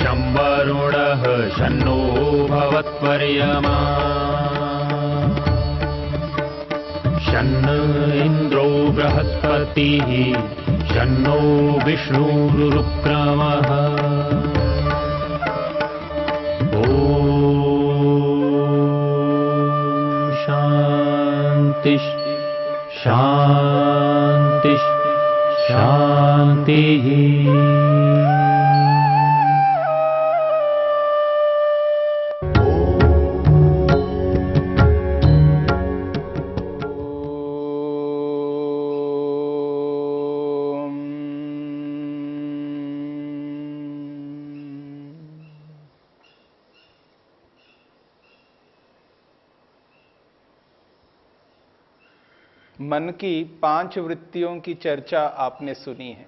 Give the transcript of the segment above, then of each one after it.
शं वरुणः शन्नो भवत्पर्यमा शन्न इन्द्रो बृहस्पतिः शन्नो विष्णुरुक्रमः ॐ शान्ति शान्ति शान्तिः। मन की 5 वृत्तियों की चर्चा आपने सुनी है।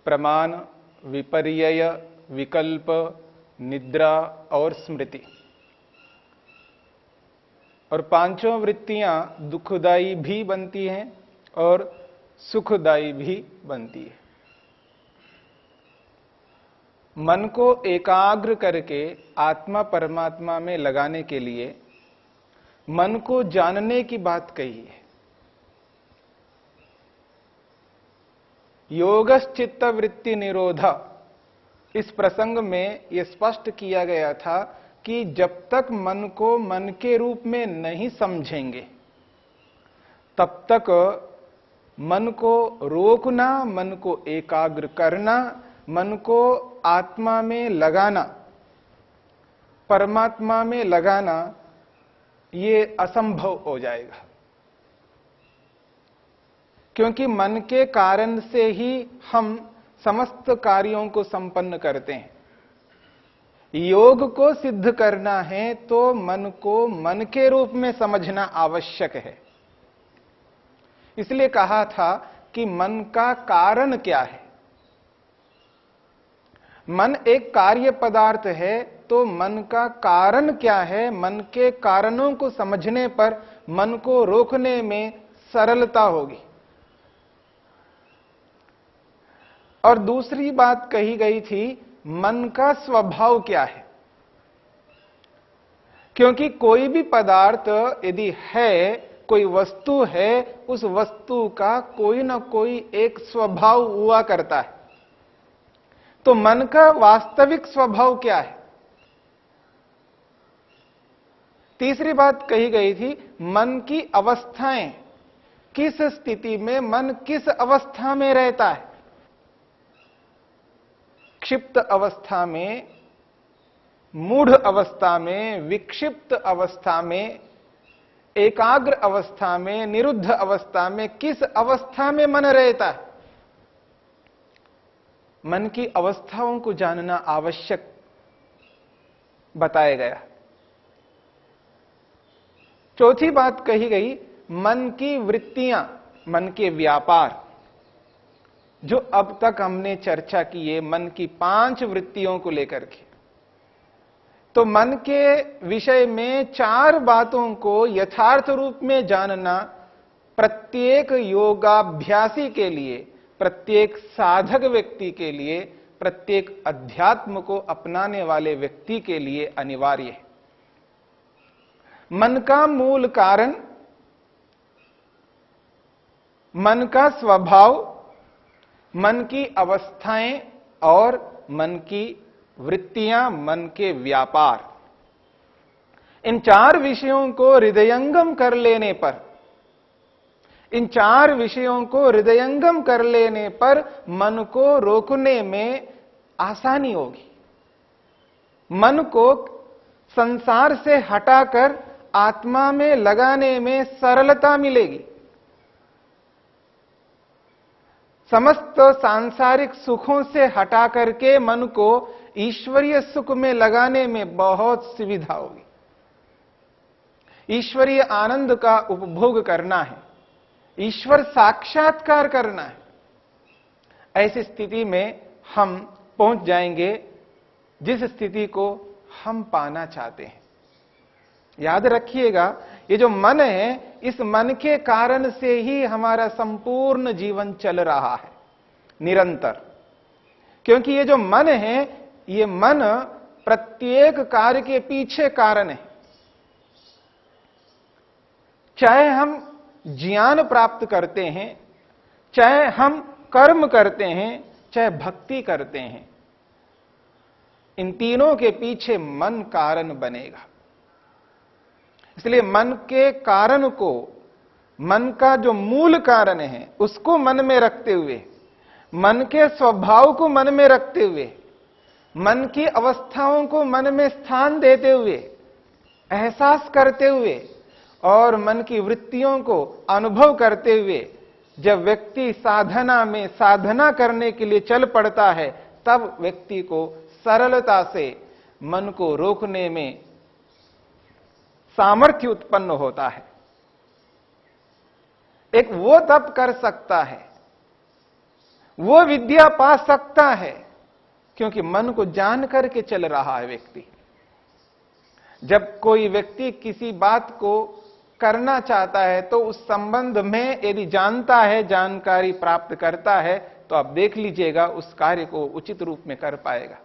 प्रमाण, विपर्यय, विकल्प, निद्रा और स्मृति। और 5 वृत्तियां दुखदायी भी बनती हैं और सुखदायी भी बनती है। मन को एकाग्र करके आत्मा परमात्मा में लगाने के लिए मन को जानने की बात कही है। योगश्चित्त वृत्ति निरोधा, इस प्रसंग में यह स्पष्ट किया गया था कि जब तक मन को मन के रूप में नहीं समझेंगे तब तक मन को रोकना, मन को एकाग्र करना, मन को आत्मा में लगाना, परमात्मा में लगाना, ये असंभव हो जाएगा। क्योंकि मन के कारण से ही हम समस्त कार्यों को संपन्न करते हैं। योग को सिद्ध करना है तो मन को मन के रूप में समझना आवश्यक है। इसलिए कहा था कि मन का कारण क्या है। मन एक कार्य पदार्थ है तो मन का कारण क्या है। मन के कारणों को समझने पर मन को रोकने में सरलता होगी। और दूसरी बात कही गई थी, मन का स्वभाव क्या है। क्योंकि कोई भी पदार्थ यदि है, कोई वस्तु है, उस वस्तु का कोई ना कोई एक स्वभाव हुआ करता है। तो मन का वास्तविक स्वभाव क्या है। तीसरी बात कही गई थी, मन की अवस्थाएं, किस स्थिति में मन किस अवस्था में रहता है। क्षिप्त अवस्था में, मूढ़ अवस्था में, विक्षिप्त अवस्था में, एकाग्र अवस्था में, निरुद्ध अवस्था में, किस अवस्था में मन रहता है। मन की अवस्थाओं को जानना आवश्यक बताया गया। चौथी बात कही गई, मन की वृत्तियां, मन के व्यापार, जो अब तक हमने चर्चा की है मन की 5 वृत्तियों को लेकर के। तो मन के विषय में 4 बातों को यथार्थ रूप में जानना प्रत्येक योगाभ्यासी के लिए, प्रत्येक साधक व्यक्ति के लिए, प्रत्येक अध्यात्म को अपनाने वाले व्यक्ति के लिए अनिवार्य है। मन का मूल कारण, मन का स्वभाव, मन की अवस्थाएं और मन की वृत्तियां, मन के व्यापार, इन 4 विषयों को हृदयंगम कर लेने पर, इन 4 विषयों को हृदयंगम कर लेने पर मन को रोकने में आसानी होगी। मन को संसार से हटाकर आत्मा में लगाने में सरलता मिलेगी। समस्त सांसारिक सुखों से हटा करके मन को ईश्वरीय सुख में लगाने में बहुत सुविधा होगी। ईश्वरीय आनंद का उपभोग करना है, ईश्वर साक्षात्कार करना है। ऐसी स्थिति में हम पहुंच जाएंगे जिस स्थिति को हम पाना चाहते हैं। याद रखिएगा, ये जो मन है, इस मन के कारण से ही हमारा संपूर्ण जीवन चल रहा है निरंतर। क्योंकि ये जो मन है, ये मन प्रत्येक कार्य के पीछे कारण है। चाहे हम ज्ञान प्राप्त करते हैं, चाहे हम कर्म करते हैं, चाहे भक्ति करते हैं, इन तीनों के पीछे मन कारण बनेगा। इसलिए मन के कारण को, मन का जो मूल कारण है उसको मन में रखते हुए, मन के स्वभाव को मन में रखते हुए, मन की अवस्थाओं को मन में स्थान देते हुए, एहसास करते हुए और मन की वृत्तियों को अनुभव करते हुए जब व्यक्ति साधना में साधना करने के लिए चल पड़ता है, तब व्यक्ति को सरलता से मन को रोकने में सामर्थ्य उत्पन्न होता है। एक वो तप कर सकता है, वो विद्या पा सकता है, क्योंकि मन को जान करके चल रहा है व्यक्ति। जब कोई व्यक्ति किसी बात को करना चाहता है तो उस संबंध में यदि जानता है, जानकारी प्राप्त करता है, तो आप देख लीजिएगा उस कार्य को उचित रूप में कर पाएगा।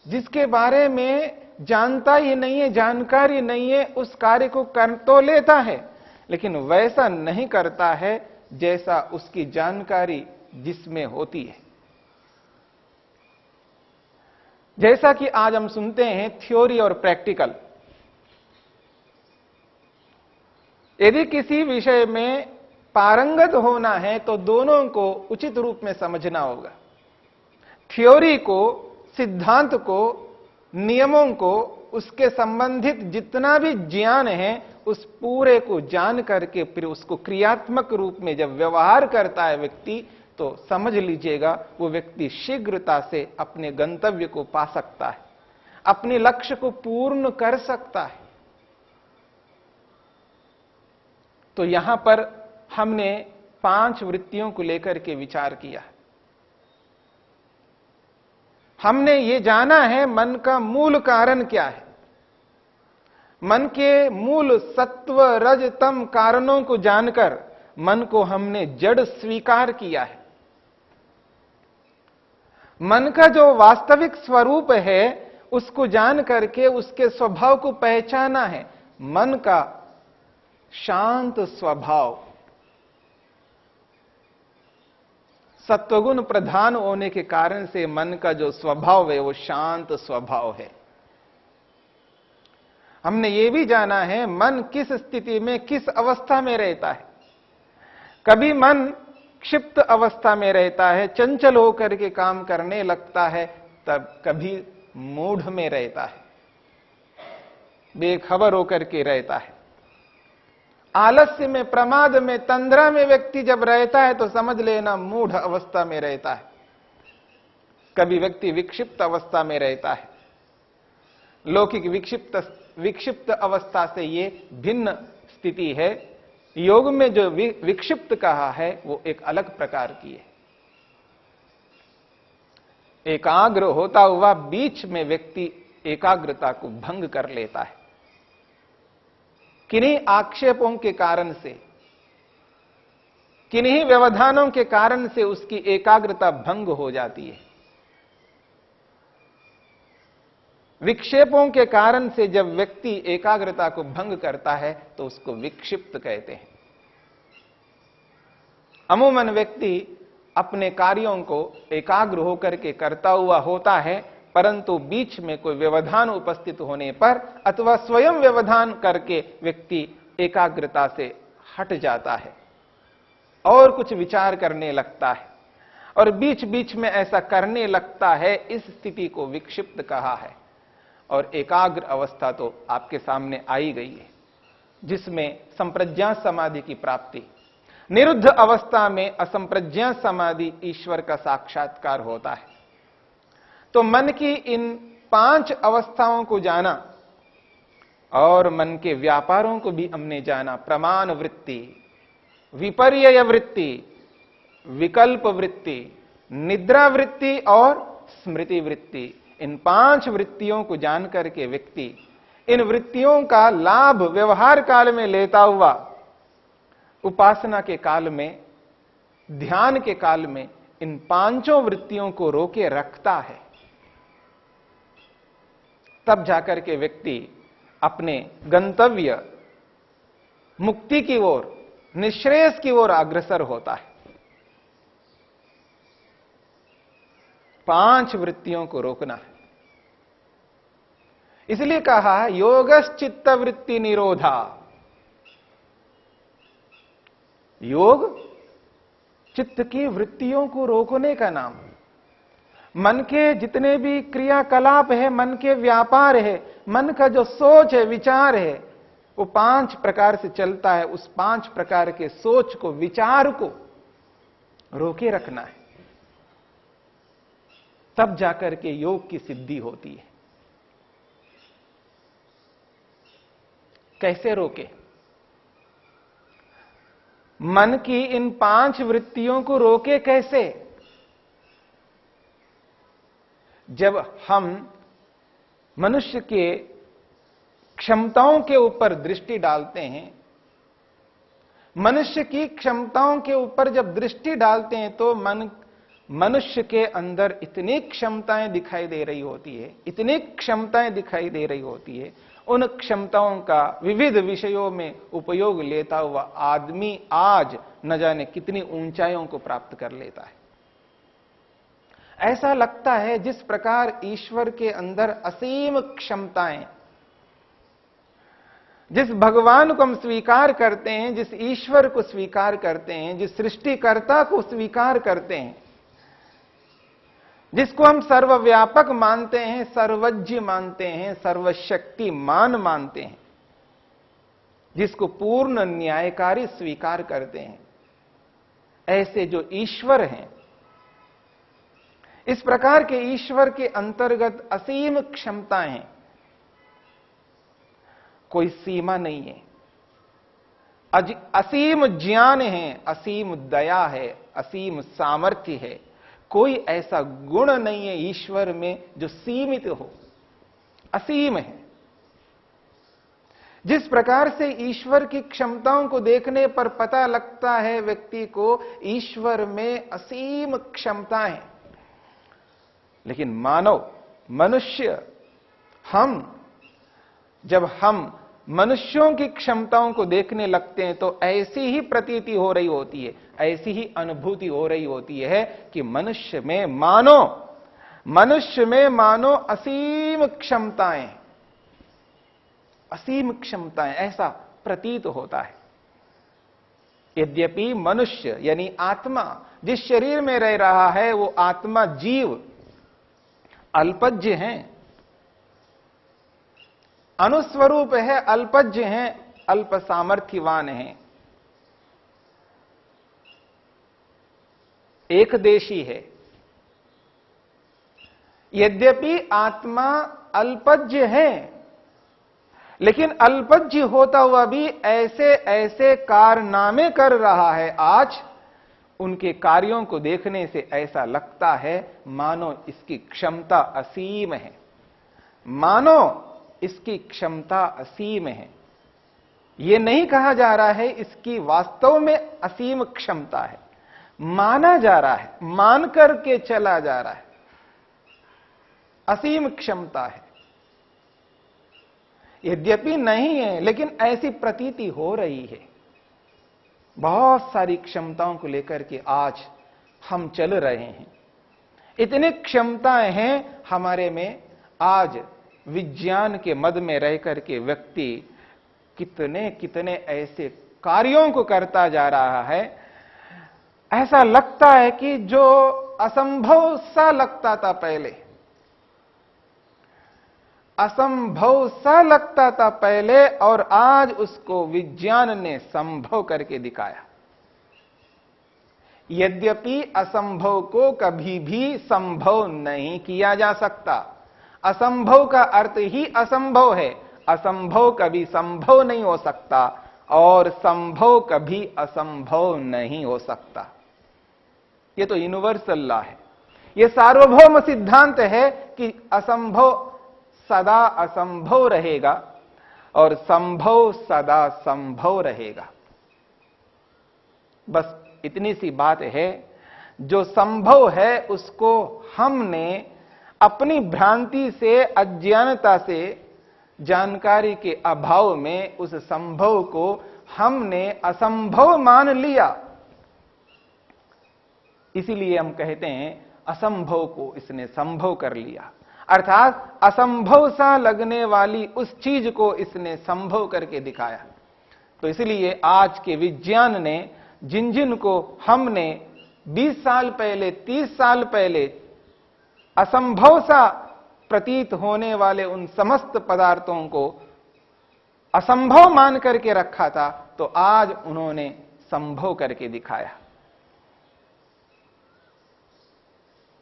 जिसके बारे में जानता ही नहीं है, जानकारी नहीं है, उस कार्य को कर तो लेता है, लेकिन वैसा नहीं करता है जैसा उसकी जानकारी जिसमें होती है। जैसा कि आज हम सुनते हैं थ्योरी और प्रैक्टिकल। यदि किसी विषय में पारंगत होना है तो दोनों को उचित रूप में समझना होगा। थ्योरी को, सिद्धांत को, नियमों को, उसके संबंधित जितना भी ज्ञान है उस पूरे को जान करके फिर उसको क्रियात्मक रूप में जब व्यवहार करता है व्यक्ति, तो समझ लीजिएगा वो व्यक्ति शीघ्रता से अपने गंतव्य को पा सकता है, अपने लक्ष्य को पूर्ण कर सकता है। तो यहां पर हमने 5 वृत्तियों को लेकर के विचार किया। हमने ये जाना है मन का मूल कारण क्या है। मन के मूल सत्व रज तम कारणों को जानकर मन को हमने जड़ स्वीकार किया है। मन का जो वास्तविक स्वरूप है उसको जान करके उसके स्वभाव को पहचाना है। मन का शांत स्वभाव, सत्वगुण प्रधान होने के कारण से मन का जो स्वभाव है वो शांत स्वभाव है। हमने ये भी जाना है मन किस स्थिति में, किस अवस्था में रहता है। कभी मन क्षिप्त अवस्था में रहता है, चंचल होकर के काम करने लगता है, तब कभी मूढ़ में रहता है, बेखबर होकर के रहता है। आलस्य में, प्रमाद में, तंद्रा में व्यक्ति जब रहता है तो समझ लेना मूढ़ अवस्था में रहता है। कभी व्यक्ति विक्षिप्त अवस्था में रहता है। लौकिक विक्षिप्त अवस्था से ये भिन्न स्थिति है। योग में जो विक्षिप्त कहा है वो एक अलग प्रकार की है। एकाग्र होता हुआ बीच में व्यक्ति एकाग्रता को भंग कर लेता है। किन्हीं आक्षेपों के कारण से, किन्हीं व्यवधानों के कारण से उसकी एकाग्रता भंग हो जाती है। विक्षेपों के कारण से जब व्यक्ति एकाग्रता को भंग करता है तो उसको विक्षिप्त कहते हैं। अमूमन व्यक्ति अपने कार्यों को एकाग्र होकर के करता हुआ होता है, परंतु बीच में कोई व्यवधान उपस्थित होने पर अथवा स्वयं व्यवधान करके व्यक्ति एकाग्रता से हट जाता है और कुछ विचार करने लगता है और बीच बीच में ऐसा करने लगता है। इस स्थिति को विक्षिप्त कहा है। और एकाग्र अवस्था तो आपके सामने आई गई है, जिसमें संप्रज्ञा समाधि की प्राप्ति। निरुद्ध अवस्था में असंप्रज्ञा समाधि ईश्वर का साक्षात्कार होता है। तो मन की इन 5 अवस्थाओं को जाना और मन के व्यापारों को भी हमने जाना। प्रमाण वृत्ति, विपर्यय वृत्ति, विकल्प वृत्ति, निद्रा वृत्ति और स्मृति वृत्ति। इन 5 वृत्तियों को जान करके व्यक्ति इन वृत्तियों का लाभ व्यवहार काल में लेता हुआ उपासना के काल में, ध्यान के काल में इन पांचों वृत्तियों को रोके रखता है, तब जाकर के व्यक्ति अपने गंतव्य मुक्ति की ओर, निश्रेयस की ओर अग्रसर होता है। 5 वृत्तियों को रोकना है। इसलिए कहा योगश्चित्त वृत्ति निरोधा। योग चित्त की वृत्तियों को रोकने का नाम। मन के जितने भी क्रियाकलाप है, मन के व्यापार है, मन का जो सोच है, विचार है, वो 5 प्रकार से चलता है। उस 5 प्रकार के सोच को, विचार को रोके रखना है, तब जाकर के योग की सिद्धि होती है। कैसे रोके? मन की इन 5 वृत्तियों को रोके कैसे? जब हम मनुष्य के क्षमताओं के ऊपर दृष्टि डालते हैं, मनुष्य की क्षमताओं के ऊपर जब दृष्टि डालते हैं, तो मनुष्य के अंदर इतनी क्षमताएं दिखाई दे रही होती है, इतनी क्षमताएं दिखाई दे रही होती है। उन क्षमताओं का विविध विषयों में उपयोग लेता हुआ आदमी आज न जाने कितनी ऊंचाइयों को प्राप्त कर लेता है। ऐसा लगता है जिस प्रकार ईश्वर के अंदर असीम क्षमताएं, जिस भगवान को हम स्वीकार करते हैं, जिस ईश्वर को स्वीकार करते हैं, जिस सृष्टिकर्ता को स्वीकार करते हैं, जिसको हम सर्वव्यापक मानते हैं, सर्वज्ञ मानते हैं, सर्वशक्तिमान मानते हैं, जिसको पूर्ण न्यायकारी स्वीकार करते हैं, ऐसे जो ईश्वर हैं, इस प्रकार के ईश्वर के अंतर्गत असीम क्षमताएं हैं। कोई सीमा नहीं है। असीम ज्ञान है, असीम दया है, असीम सामर्थ्य है। कोई ऐसा गुण नहीं है ईश्वर में जो सीमित हो, असीम है। जिस प्रकार से ईश्वर की क्षमताओं को देखने पर पता लगता है व्यक्ति को ईश्वर में असीम क्षमताएं हैं, लेकिन मानव, मनुष्य, जब हम मनुष्यों की क्षमताओं को देखने लगते हैं तो ऐसी ही प्रतीति हो रही होती है, ऐसी ही अनुभूति हो रही होती है कि मनुष्य में मानो असीम क्षमताएं, असीम क्षमताएं, ऐसा प्रतीत होता है। यद्यपि मनुष्य यानी आत्मा जिस शरीर में रह रहा है, वो आत्मा, जीव अल्पज्ञ हैं, अनुस्वरूप है, अल्पज्ञ हैं, अल्प सामर्थ्यवान हैं, एकदेशी है। यद्यपि आत्मा अल्पज्ञ है, लेकिन अल्पज्ञ होता हुआ भी ऐसे ऐसे कारनामे कर रहा है। आज उनके कार्यों को देखने से ऐसा लगता है मानो इसकी क्षमता असीम है, मानो इसकी क्षमता असीम है। यह नहीं कहा जा रहा है इसकी वास्तव में असीम क्षमता है, माना जा रहा है, मान करके चला जा रहा है असीम क्षमता है। यद्यपि नहीं है, लेकिन ऐसी प्रतीति हो रही है। बहुत सारी क्षमताओं को लेकर के आज हम चल रहे हैं। इतनी क्षमताएं हैं हमारे में। आज विज्ञान के मद में रह करके व्यक्ति कितने कितने ऐसे कार्यों को करता जा रहा है, ऐसा लगता है कि जो असंभव सा लगता था पहले, असंभव सा लगता था पहले, और आज उसको विज्ञान ने संभव करके दिखाया। यद्यपि असंभव को कभी भी संभव नहीं किया जा सकता। असंभव का अर्थ ही असंभव है। असंभव कभी संभव नहीं हो सकता और संभव कभी असंभव नहीं हो सकता। यह तो यूनिवर्सल लॉ है, यह सार्वभौम सिद्धांत है कि असंभव सदा असंभव रहेगा और संभव सदा संभव रहेगा। बस इतनी सी बात है जो संभव है उसको हमने अपनी भ्रांति से, अज्ञानता से, जानकारी के अभाव में उस संभव को हमने असंभव मान लिया। इसीलिए हम कहते हैं असंभव को इसने संभव कर लिया, अर्थात असंभव सा लगने वाली उस चीज को इसने संभव करके दिखाया। तो इसलिए आज के विज्ञान ने जिन जिन को हमने 20 साल पहले, 30 साल पहले असंभव सा प्रतीत होने वाले उन समस्त पदार्थों को असंभव मान करके रखा था, तो आज उन्होंने संभव करके दिखाया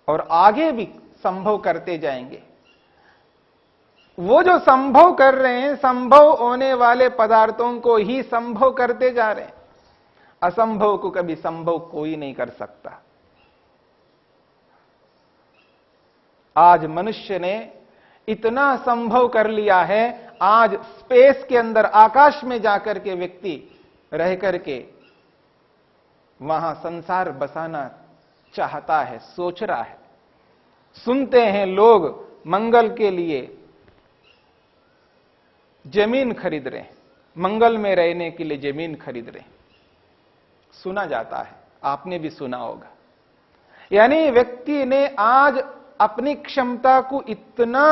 और आगे भी संभव करते जाएंगे। वो जो संभव कर रहे हैं, संभव होने वाले पदार्थों को ही संभव करते जा रहे हैं। असंभव को कभी संभव कोई नहीं कर सकता। आज मनुष्य ने इतना संभव कर लिया है, आज स्पेस के अंदर, आकाश में जाकर के व्यक्ति रह करके वहां संसार बसाना चाहता है, सोच रहा है। सुनते हैं लोग मंगल के लिए जमीन खरीद रहे हैं, मंगल में रहने के लिए जमीन खरीद रहे हैं, सुना जाता है, आपने भी सुना होगा। यानी व्यक्ति ने आज अपनी क्षमता को इतना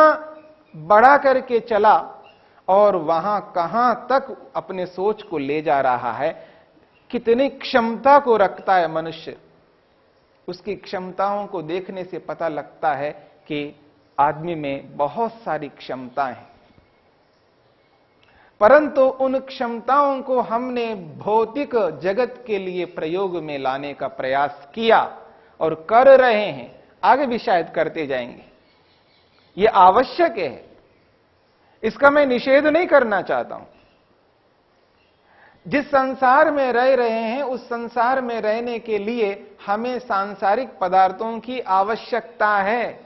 बढ़ा करके चला और वहां कहां तक अपने सोच को ले जा रहा है, कितनी क्षमता को रखता है मनुष्य। उसकी क्षमताओं को देखने से पता लगता है कि आदमी में बहुत सारी क्षमताएं हैं, परंतु उन क्षमताओं को हमने भौतिक जगत के लिए प्रयोग में लाने का प्रयास किया और कर रहे हैं, आगे भी शायद करते जाएंगे। यह आवश्यक है, इसका मैं निषेध नहीं करना चाहता हूं। जिस संसार में रह रहे हैं उस संसार में रहने के लिए हमें सांसारिक पदार्थों की आवश्यकता है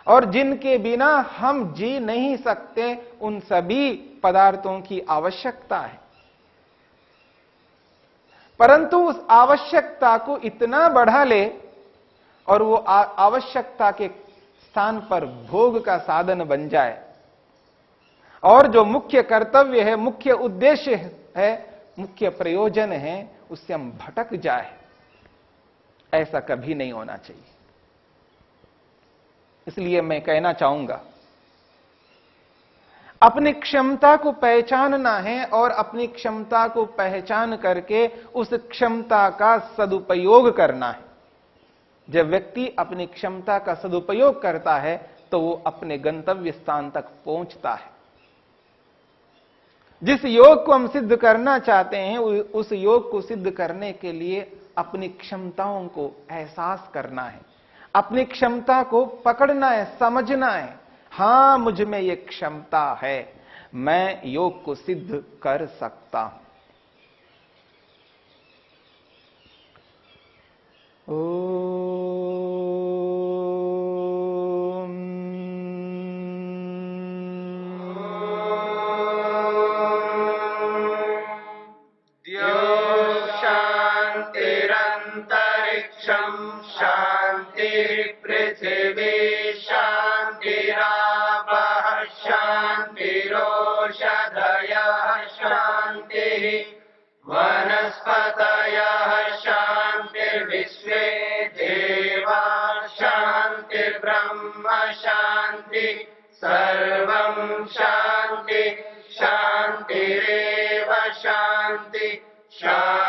और जिनके बिना हम जी नहीं सकते, उन सभी पदार्थों की आवश्यकता है। परंतु उस आवश्यकता को इतना बढ़ा ले और वो आवश्यकता के स्थान पर भोग का साधन बन जाए और जो मुख्य कर्तव्य है, मुख्य उद्देश्य है, मुख्य प्रयोजन है, उससे हम भटक जाए, ऐसा कभी नहीं होना चाहिए। इसलिए मैं कहना चाहूंगा, अपनी क्षमता को पहचानना है और अपनी क्षमता को पहचान करके उस क्षमता का सदुपयोग करना है। जब व्यक्ति अपनी क्षमता का सदुपयोग करता है तो वो अपने गंतव्य स्थान तक पहुंचता है। जिस योग को हम सिद्ध करना चाहते हैं, उस योग को सिद्ध करने के लिए अपनी क्षमताओं को एहसास करना है, अपनी क्षमता को पकड़ना है, समझना है। हां, मुझ में यह क्षमता है, मैं योग को सिद्ध कर सकता हूं। शांतिरंतरिक्षं शांति पृथिवी शांतिरापः शांतिरोषधयः शांतिः वनस्पतयः शांतिर्विश्वे देवा शांतिर्ब्रह्म शांति सर्वं शांति शांतिरेव शांति शांति